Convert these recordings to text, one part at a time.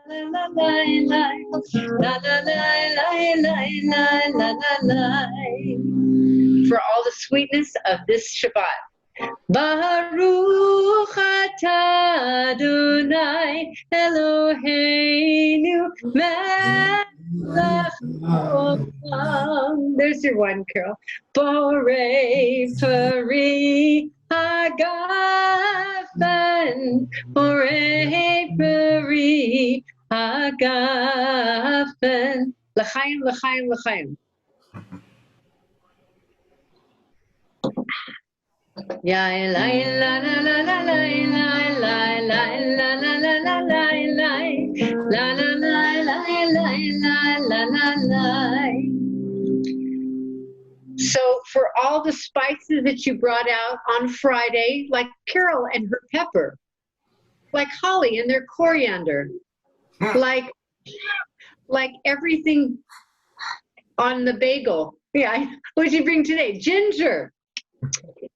For all the sweetness of this Shabbat. Baruch atah Adonai Eloheinu melech haolam. There's your one, Carol. Borei peri hagafen. Borei peri hagafen. L'chaim, l'chaim, l'chaim. Ya la la la la la la la la la la la la la la. So for all the spices that you brought out on Friday, like Carol and her pepper, like Holly and their coriander, like everything on the bagel. Yeah, what did you bring today? Ginger.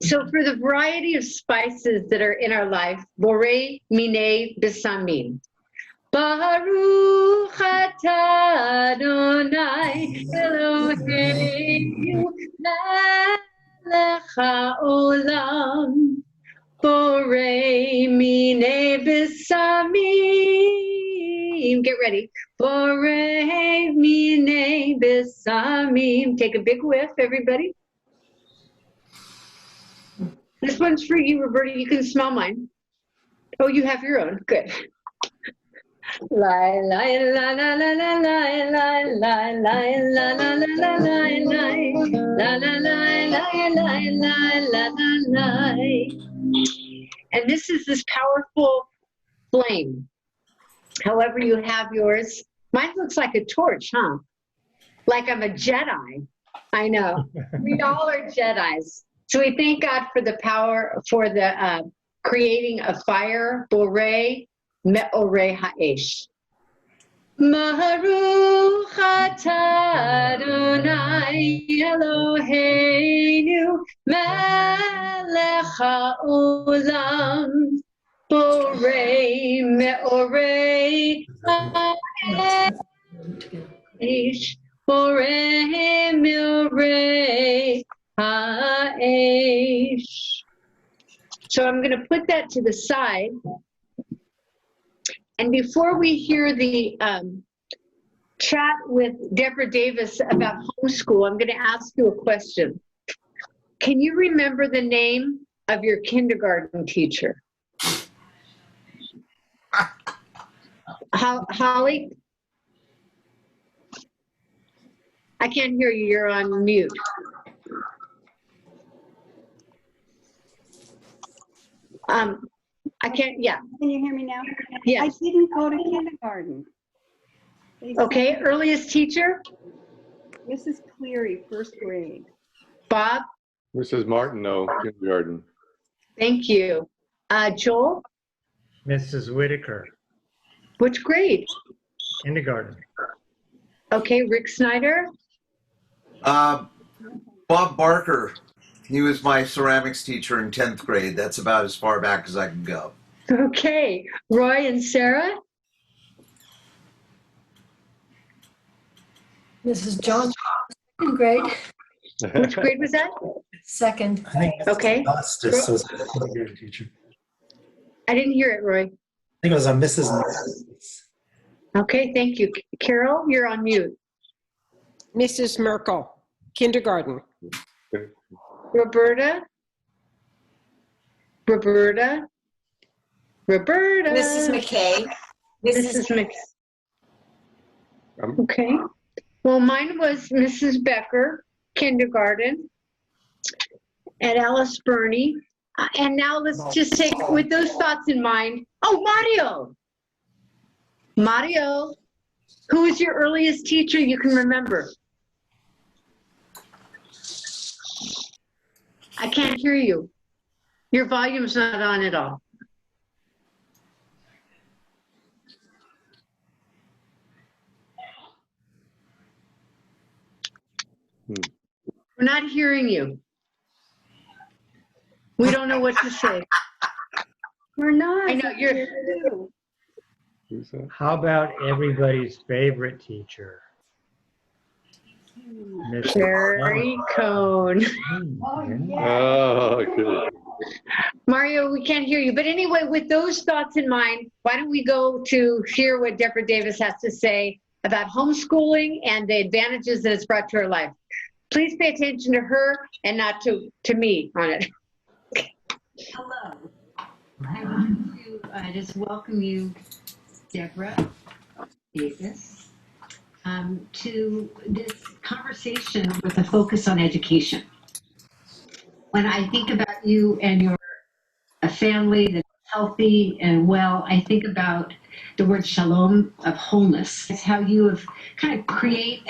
So for the variety of spices that are in our life, borei minei besamim. Baruch atah Adonai Eloheinu melech haolam. Borei minei besamim. Get ready. Borei minei besamim. Take a big whiff, everybody. This one's for you, Roberta. You can smell mine. Oh, you have your own. Good. La la la la la la la la la la la la la la. And this is this powerful flame. However you have yours. Mine looks like a torch, huh? Like I'm a Jedi. I know. We all are Jedis. So we thank God for the power, for the creating a fire, borei me'orei ha'esh. Baruch atah Adonai Eloheinu melech haolam. Borei me'orei ha'esh. Borei me'orei ha'esh. So I'm going to put that to the side. And before we hear the chat with Deborah Davis about homeschool, I'm going to ask you a question. Can you remember the name of your kindergarten teacher? Holly? I can't hear you. You're on mute. I can't, yeah. Can you hear me now? Yes. I didn't go to kindergarten. Okay, earliest teacher? Mrs. Cleary, first grade. Bob? Mrs. Martineau, kindergarten. Thank you. Joel? Mrs. Whitaker, Which grade? kindergarten. Okay, Rick Snyder? Bob Barker. He was my ceramics teacher in 10th grade. That's about as far back as I can go. Okay, Roy and Sarah? Mrs. Jones, second grade. Which grade was that? Second. I think Okay. Justice was a kindergarten teacher. I didn't hear it, Roy. I think it was a Mrs. Justice. Okay, thank you. Carol, you're on mute. Mrs. Merkel, kindergarten. Roberta? Roberta? Roberta? Mrs. McKay. Mrs. McKay. Okay. Well, mine was Mrs. Becker, kindergarten, at Alice Burney. And now let's just take, with those thoughts in mind, oh, Mario. Mario, who was your earliest teacher you can remember? I can't hear you. Your volume's not on at all. We're not hearing you. We don't know what to say. We're not. I know you're. Who's that? How about everybody's favorite teacher? Mrs. Cherry Cone. Oh, good. Mario, we can't hear you. But anyway, with those thoughts in mind, why don't we go to hear what Deborah Davis has to say about homeschooling and the advantages that it's brought to her life. Please pay attention to her and not to me on it. Hello. I want to just welcome you, Deborah Davis, to this conversation with a focus on education. When I think about you and your family that's healthy and well, I think about the word shalom of wholeness. It's how you have kind of create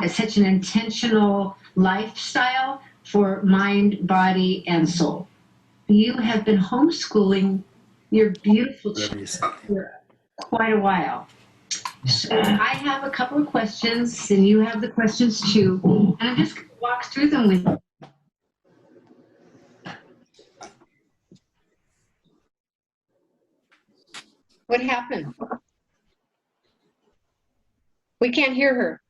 such an intentional lifestyle for mind, body, and soul. You have been homeschooling your beautiful children for quite a while. So I have a couple of questions, and you have the questions too, and I'm just going to walk through them with you. What happened? We can't hear her.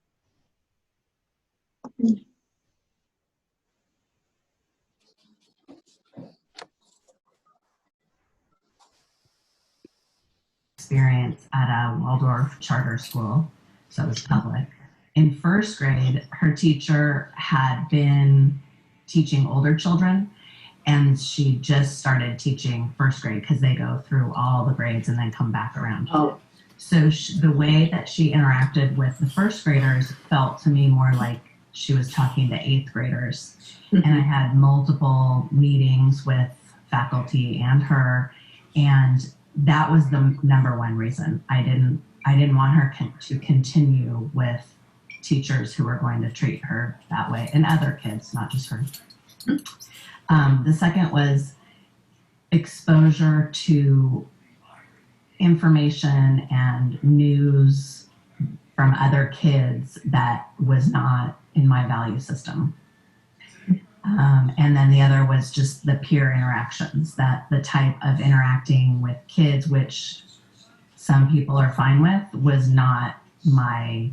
Experience at a Waldorf charter school, so it was public. In first grade, her teacher had been teaching older children, and she just started teaching first grade because they go through all the grades and then come back around. Oh. So the way that she interacted with the first graders felt to me more like she was talking to eighth graders. Mm-hmm. And I had multiple meetings with faculty and her, and that was the number one reason. I didn't want her to continue with teachers who were going to treat her that way, and other kids, not just her. The second was exposure to information and news from other kids that was not in my value system. And then the other was just the peer interactions, that the type of interacting with kids, which some people are fine with, was not my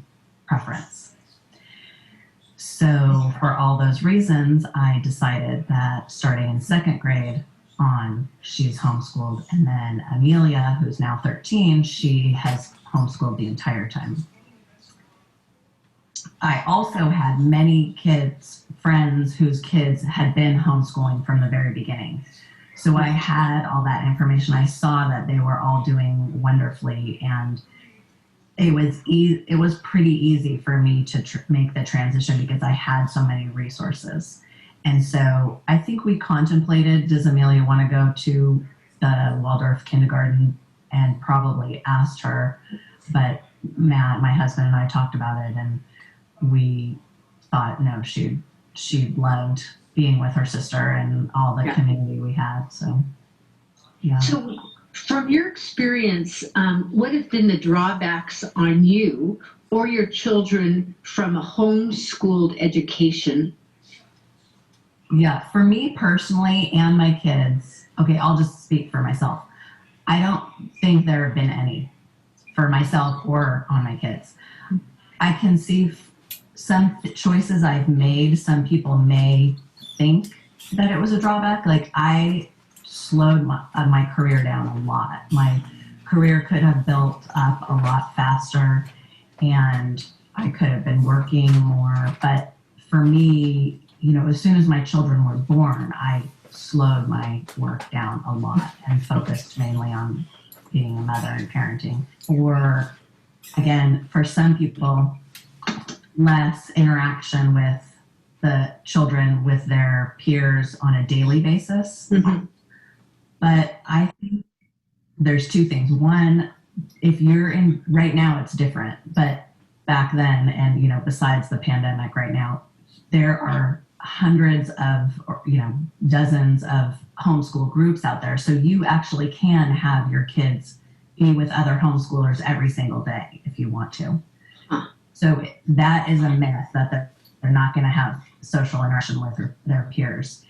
preference. So for all those reasons, I decided that starting in second grade on, she's homeschooled. And then Amelia, who's now 13, she has homeschooled the entire time. I also had many friends whose kids had been homeschooling from the very beginning. So I had all that information. I saw that they were all doing wonderfully, and it was pretty easy for me to make the transition because I had so many resources. And so I think we contemplated, does Amelia want to go to the Waldorf kindergarten, and probably asked her, but Matt, my husband, and I talked about it, and we thought, no, she loved being with her sister and all the community we had. So, yeah. So from your experience, what have been the drawbacks on you or your children from a homeschooled education? Yeah, for me personally and my kids, okay, I'll just speak for myself. I don't think there have been any for myself or on my kids. I can see some choices I've made, some people may think that it was a drawback. Like, I slowed my career down a lot. My career could have built up a lot faster, and I could have been working more. But for me, as soon as my children were born, I slowed my work down a lot and focused mainly on being a mother and parenting. Or, again, for some people, less interaction with the children, with their peers on a daily basis. Mm-hmm. But I think there's two things. One, if you're in, right now it's different, but back then, and besides the pandemic right now, there are hundreds of, dozens of homeschool groups out there. So you actually can have your kids be with other homeschoolers every single day if you want to. So that is a myth that they're not going to have social interaction with their peers.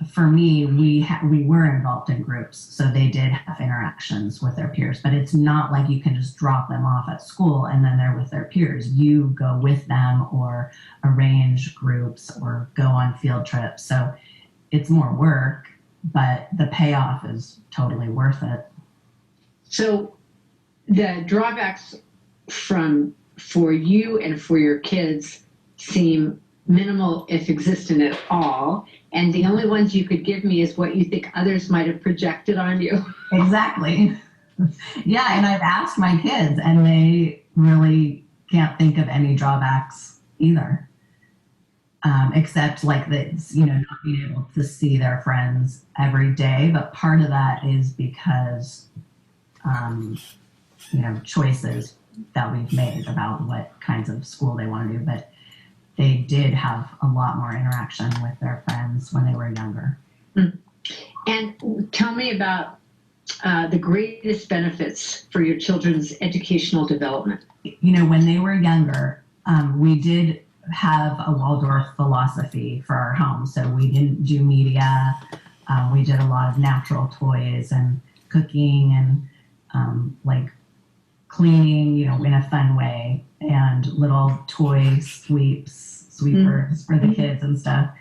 for me, we were involved in groups, so they did have interactions with their peers, but it's not like you can just drop them off at school and then they're with their peers. You go with them or arrange groups or go on field trips. So it's more work, but the payoff is totally worth it. So the drawbacks for you and for your kids seem minimal, if existent at all. And the only ones you could give me is what you think others might have projected on you. Exactly. Yeah, and I've asked my kids, and they really can't think of any drawbacks either, except like that, not being able to see their friends every day. But part of that is because, choices that we've made about what kinds of school they want to do. But they did have a lot more interaction with their friends when they were younger. And tell me about the greatest benefits for your children's educational development. When they were younger, we did have a Waldorf philosophy for our home. So we didn't do media. We did a lot of natural toys and cooking and like cleaning, in a fun way, and little toy sweepers for the kids and stuff.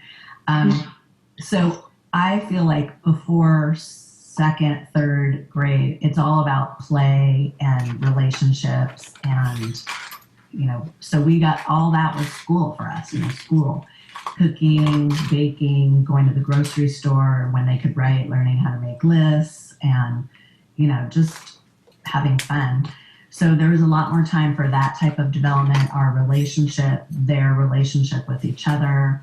So I feel like before second, third grade, it's all about play and relationships. And, so we got all that was school for us, school, cooking, baking, going to the grocery store when they could write, learning how to make lists and, just having fun. So there was a lot more time for that type of development, our relationship, their relationship with each other.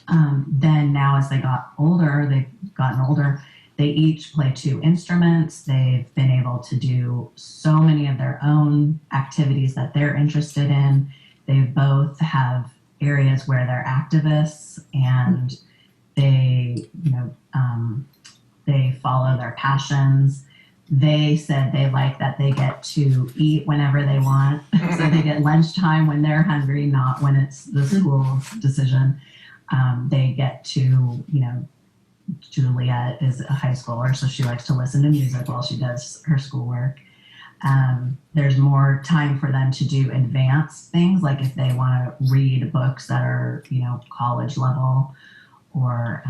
Then now as they've gotten older, they each play 2 instruments. They've been able to do so many of their own activities that they're interested in. They both have areas where they're activists, and they, they follow their passions. They said they like that they get to eat whenever they want. So they get lunchtime when they're hungry, not when it's the school's decision. They get to, Juliet is a high schooler, so she likes to listen to music while she does her schoolwork. There's more time for them to do advanced things, like if they want to read books that are, college level, or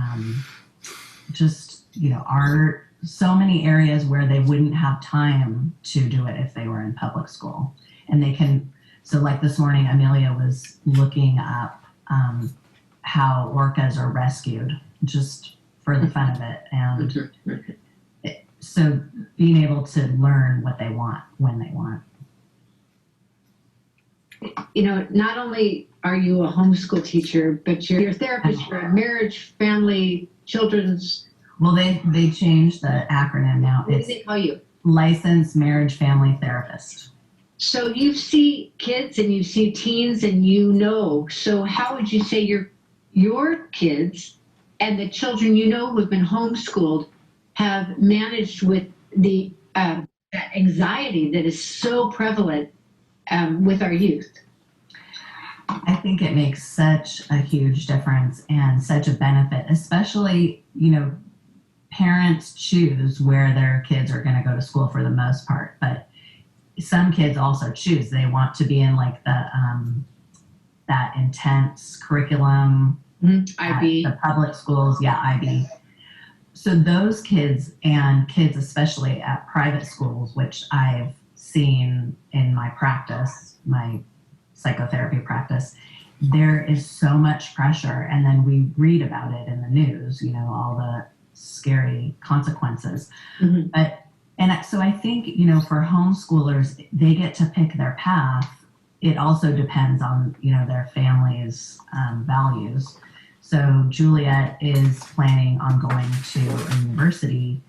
just, art. So many areas where they wouldn't have time to do it if they were in public school. And they can, so like this morning, Amelia was looking up how orcas are rescued, just for the fun of it. And so being able to learn what they want when they want. Not only are you a homeschool teacher, but you're a therapist for marriage, family, children's. Well, they changed the acronym now. What do they call you? Licensed Marriage Family Therapist. So you see kids and you see teens and so how would you say your kids and the children who have been homeschooled have managed with the that anxiety that is so prevalent with our youth? I think it makes such a huge difference and such a benefit, especially, parents choose where their kids are going to go to school for the most part, but some kids also choose. They want to be in like the that intense curriculum, IB, the public schools, IB. So those kids and kids especially at private schools, which I've seen in my practice, my psychotherapy practice, there is so much pressure, and then we read about it in the news, all the scary consequences. So I think, for homeschoolers, they get to pick their path. It also depends on, their family's values. So Juliet is planning on going to a university.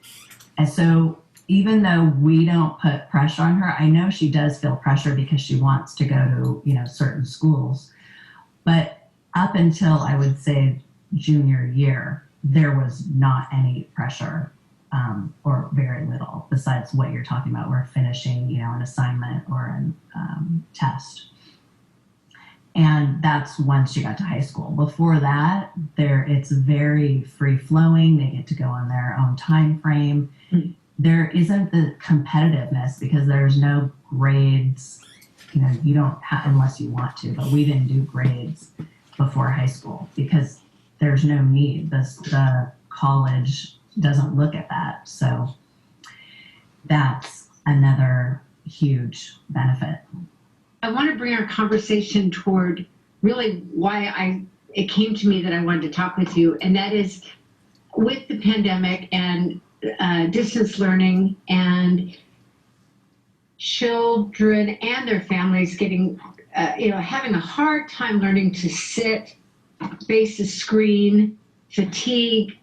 And so even though we don't put pressure on her, I know she does feel pressure because she wants to go to, certain schools. But up until, I would say, junior year, there was not any pressure, or very little, besides what you're talking about. We're finishing, an assignment or a test. And that's once you got to high school. Before that, it's very free flowing. They get to go on their own time frame. Mm. There isn't the competitiveness because there's no grades. You know, you don't have, unless you want to, but we didn't do grades before high school because there's no need. The college doesn't look at that. So that's another huge benefit. I want to bring our conversation toward really why it came to me that I wanted to talk with you, and that is with the pandemic and distance learning and children and their families getting, having a hard time learning to sit, face a screen, fatigue.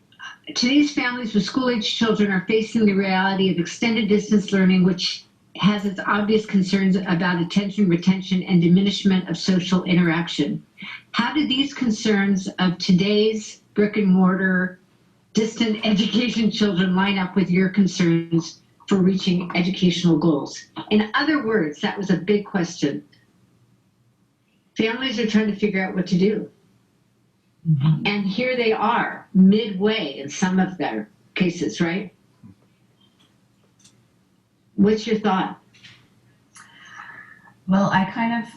To these families with school-age children are facing the reality of extended distance learning, which has its obvious concerns about attention, retention, and diminishment of social interaction. How do these concerns of today's brick and mortar distant education children line up with your concerns for reaching educational goals? In other words, that was a big question. Families are trying to figure out what to do. Mm-hmm. And here they are, midway in some of their cases, right? What's your thought? Well, I kind of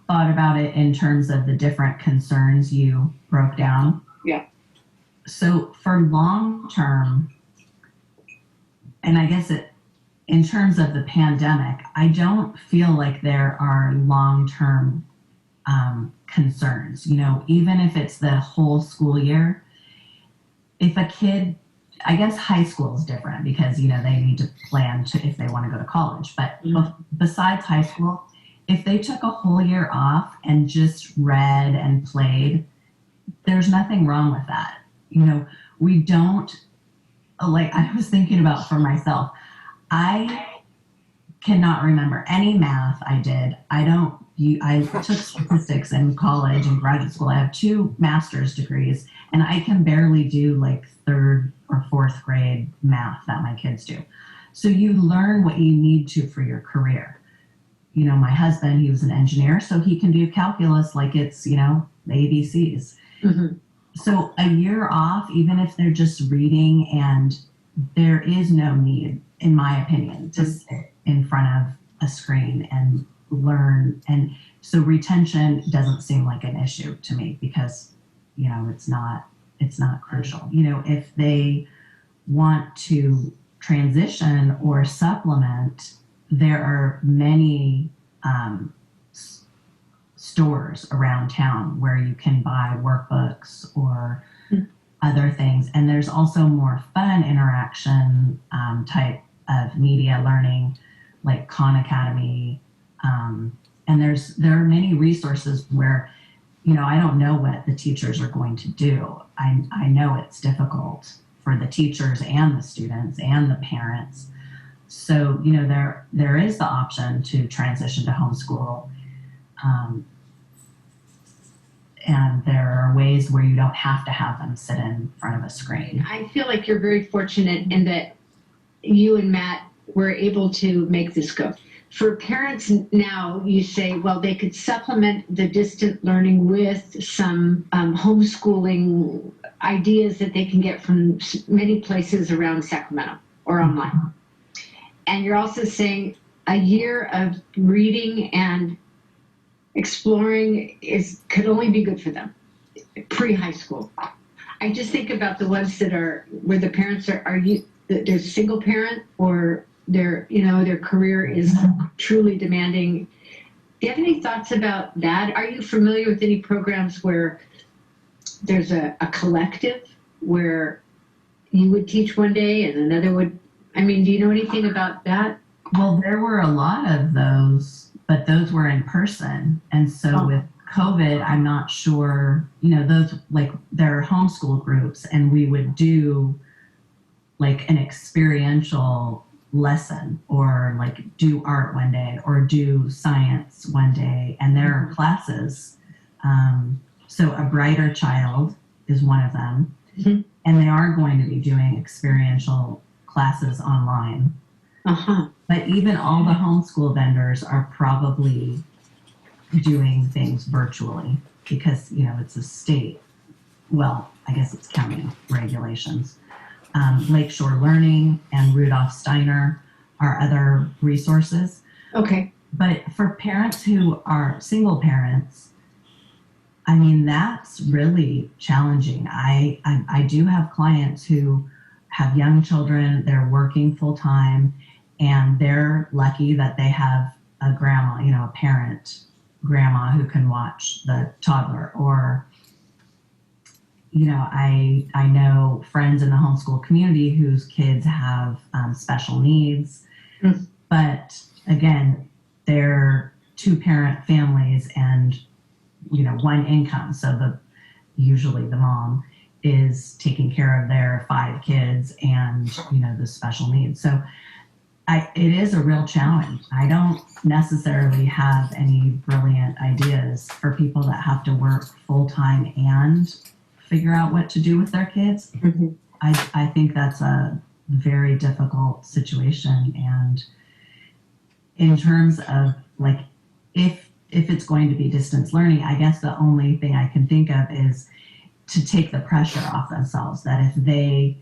thought about it in terms of the different concerns you broke down. Yeah. So for long term, and I guess in terms of the pandemic, I don't feel like there are long term concerns. You know, even if it's the whole school year, if a kid, I guess high school is different because, you know, they need to plan if they want to go to college. But besides high school, if they took a whole year off and just read and played, there's nothing wrong with that. You know, we don't, like I was thinking about for myself, I cannot remember any math I did. I took statistics in college and graduate school. I have 2 master's degrees, and I can barely do like 3rd or 4th grade math that my kids do. So you learn what you need to for your career. You know, my husband, he was an engineer, so he can do calculus like it's, you know, the ABCs. Mm-hmm. So a year off, even if they're just reading, and there is no need, in my opinion, to sit in front of a screen and learn. And so retention doesn't seem like an issue to me because, you know, it's not crucial. You know, if they want to transition or supplement, there are many stores around town where you can buy workbooks or other things. And there's also more fun interaction type of media learning, like Khan Academy. And there are many resources where, you know, I don't know what the teachers are going to do. I know it's difficult for the teachers and the students and the parents. So, you know, there is the option to transition to homeschool. And there are ways where you don't have to have them sit in front of a screen. I feel like you're very fortunate in that you and Matt were able to make this go. For parents now, you say, well, they could supplement the distant learning with some homeschooling ideas that they can get from many places around Sacramento or online. And you're also saying a year of reading and exploring could only be good for them pre-high school. I just think about the ones that are where the parents they're single parent or their career is truly demanding. Do you have any thoughts about that? Are you familiar with any programs where there's a collective where you would teach one day and another would? I mean, do you know anything about that? Well, there were a lot of those, but those were in person. And so with COVID, I'm not sure, you know, those, like, there are homeschool groups, and we would do like an experiential lesson or like do art one day or do science one day. And there are classes. So A Brighter Child is one of them. Mm-hmm. And they are going to be doing experiential classes online. Uh-huh. But even all the homeschool vendors are probably doing things virtually because, it's a state, well, I guess it's county regulations. Lakeshore Learning and Rudolph Steiner are other resources. Okay. But for parents who are single parents, I mean, that's really challenging. I do have clients who have young children, they're working full time, and they're lucky that they have a grandma, a parent grandma who can watch the toddler. Or, I know friends in the homeschool community whose kids have special needs. Mm. But again, they're two-parent families and, one income. So usually the mom is taking care of their 5 kids and, the special needs. So it is a real challenge. I don't necessarily have any brilliant ideas for people that have to work full-time and figure out what to do with their kids. Mm-hmm. I think that's a very difficult situation. And in terms of like, if it's going to be distance learning, I guess the only thing I can think of is to take the pressure off themselves, that if they,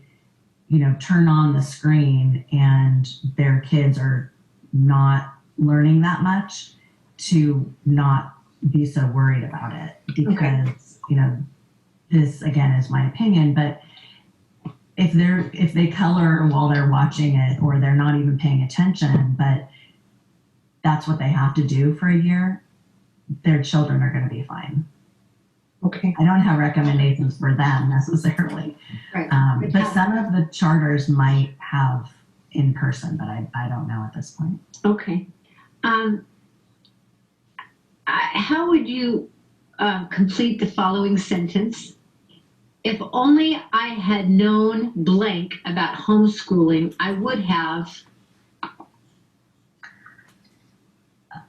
turn on the screen and their kids are not learning that much, to not be so worried about it. Because, this again is my opinion, but if they color while they're watching it, or they're not even paying attention, but that's what they have to do for a year, their children are going to be fine. Okay. I don't have recommendations for them necessarily. Right. But some of the charters might have in person, but I don't know at this point. Okay. How would you complete the following sentence? If only I had known blank about homeschooling, I would have.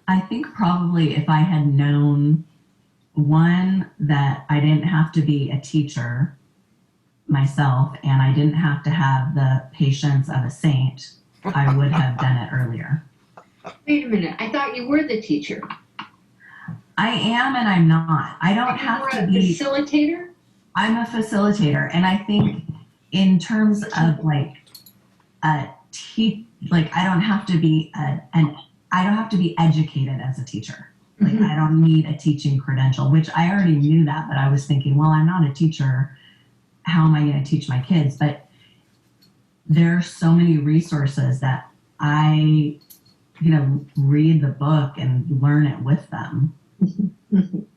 I think probably if I had known, one, that I didn't have to be a teacher myself and I didn't have to have the patience of a saint, I would have done it earlier. Wait a minute. I thought you were the teacher. I am and I'm not. I don't have to be. Facilitator? I'm a facilitator. And I think in terms of like I don't have to be I don't have to be educated as a teacher. Like I don't need a teaching credential, which I already knew that, but I was thinking, well, I'm not a teacher. How am I going to teach my kids? But there are so many resources that I, read the book and learn it with them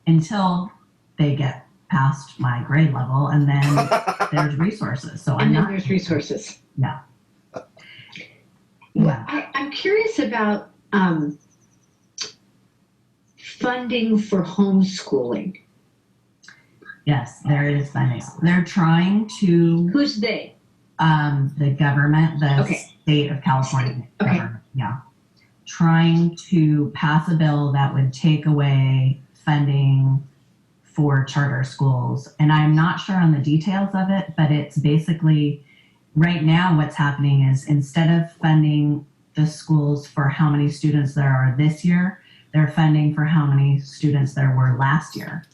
until they get past my grade level. And then there's resources. So There's resources. Yeah. Well, I'm curious about funding for homeschooling. Yes, there is funding. They're trying to. Who's they? The government, the state of California government. Yeah. Trying to pass a bill that would take away funding for charter schools. And I'm not sure on the details of it, but it's basically right now what's happening is instead of funding the schools for how many students there are this year, they're funding for how many students there were last year.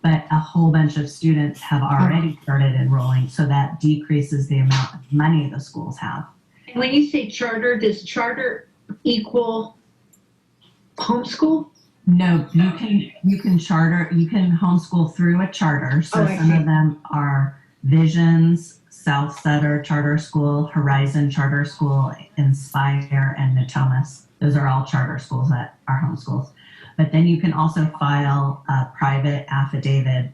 But a whole bunch of students have already started enrolling, so that decreases the amount of money the schools have. And when you say charter, does charter equal homeschool? No, you can homeschool through a charter. So some of them are Visions, South Sutter Charter School, Horizon Charter School, Inspire, and Natomas. Those are all charter schools that are homeschools. But then you can also file a private affidavit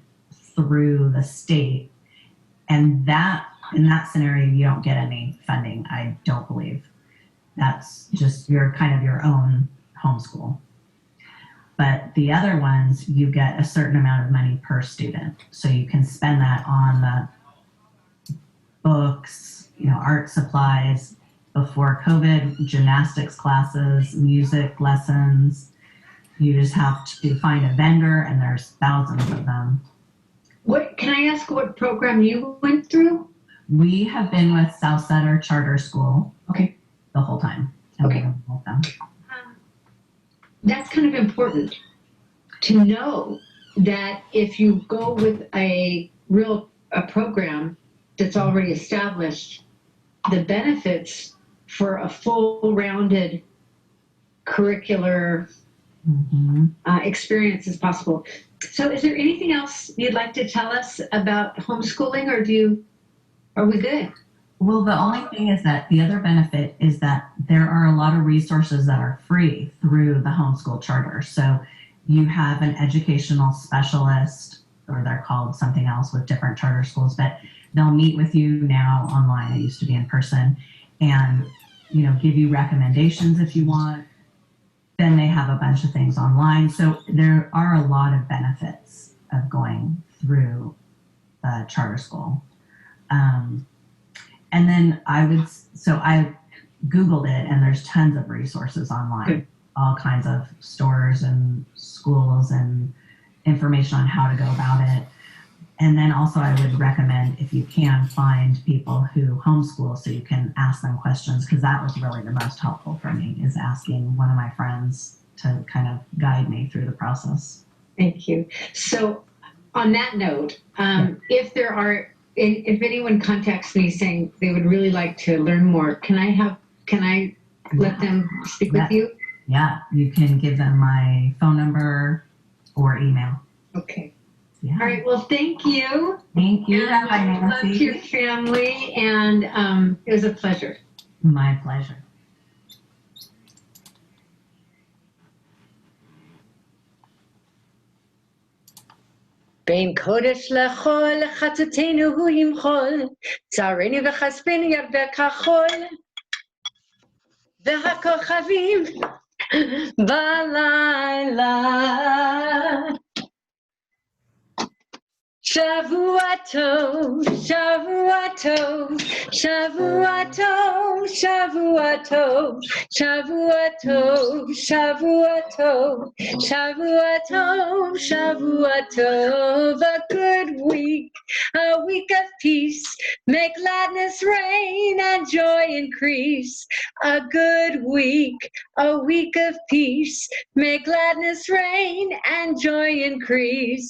through the state. And that, in that scenario, you don't get any funding, I don't believe. That's just your own homeschool. But the other ones, you get a certain amount of money per student. So you can spend that on the books, art supplies. Before COVID, gymnastics classes, music lessons. You just have to find a vendor, and there's thousands of them. Can I ask what program you went through? We have been with South Sutter Charter School. Okay. The whole time. Okay. That's kind of important. to know that if you go with a program that's already established, the benefits for a full rounded curricular experience is possible. So is there anything else you'd like to tell us about homeschooling, or are we good? Well, the only thing is that the other benefit is that there are a lot of resources that are free through the homeschool charter. So you have an educational specialist, or they're called something else with different charter schools, but they'll meet with you now online. It used to be in person, and give you recommendations if you want. Then they have a bunch of things online. So there are a lot of benefits of going through a charter school. And then I Googled it, and there's tons of resources online, all kinds of stores and schools and information on how to go about it. And then also I would recommend, if you can, find people who homeschool so you can ask them questions, because that was really the most helpful for me, is asking one of my friends to kind of guide me through the process. Thank you. So on that note, if anyone contacts me saying they would really like to learn more, can I let them speak with you? Yeah, you can give them my phone number or email. Okay. Yeah. All right. Well, thank you. Thank you. And love to your family, and it was a pleasure. My pleasure. בין קודש לחול, חטאתנו הוא ימחול, צערנו וכספנו ירבה כחול, והכוכבים בלילה. שבוע טוב, שבוע טוב, שבוע טוב, שבוע טוב, שבוע טוב, שבוע טוב, שבוע טוב, שבוע טוב. A good week, a week of peace, make gladness reign and joy increase. A good week, a week of peace, make gladness reign and joy increase.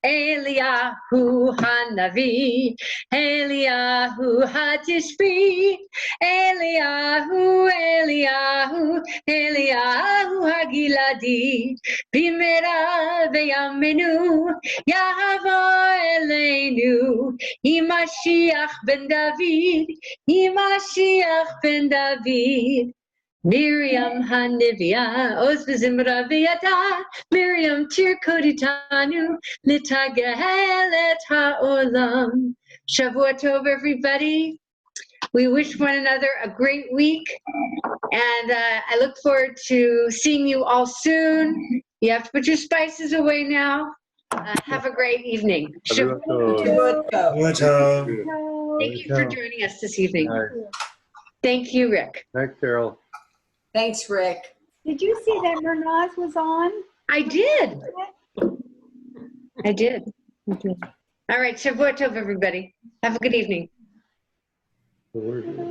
Eliyahu Hanavi, Eliyahu Hatishbi, Eliyahu, Eliyahu, Eliyahu Hagiladi, Bimera veyamenu, Yahava Eleinu, Imashiach ben David, Imashiach ben David. Miriam Hanivia, Oz v'zimra v'yada, Miriam tir koditanu, litagel et ha'olam. Shavua tov, everybody. We wish one another a great week, and I look forward to seeing you all soon. You have to put your spices away now. Have a great evening. Shavua tov. Thank you for joining us this evening. Thank you, Rick. Thanks, Carol. Thanks, Rick. Did you see that Murnaz was on? I did. I did. All right, Shavua tov, everybody. Have a good evening. So where's it?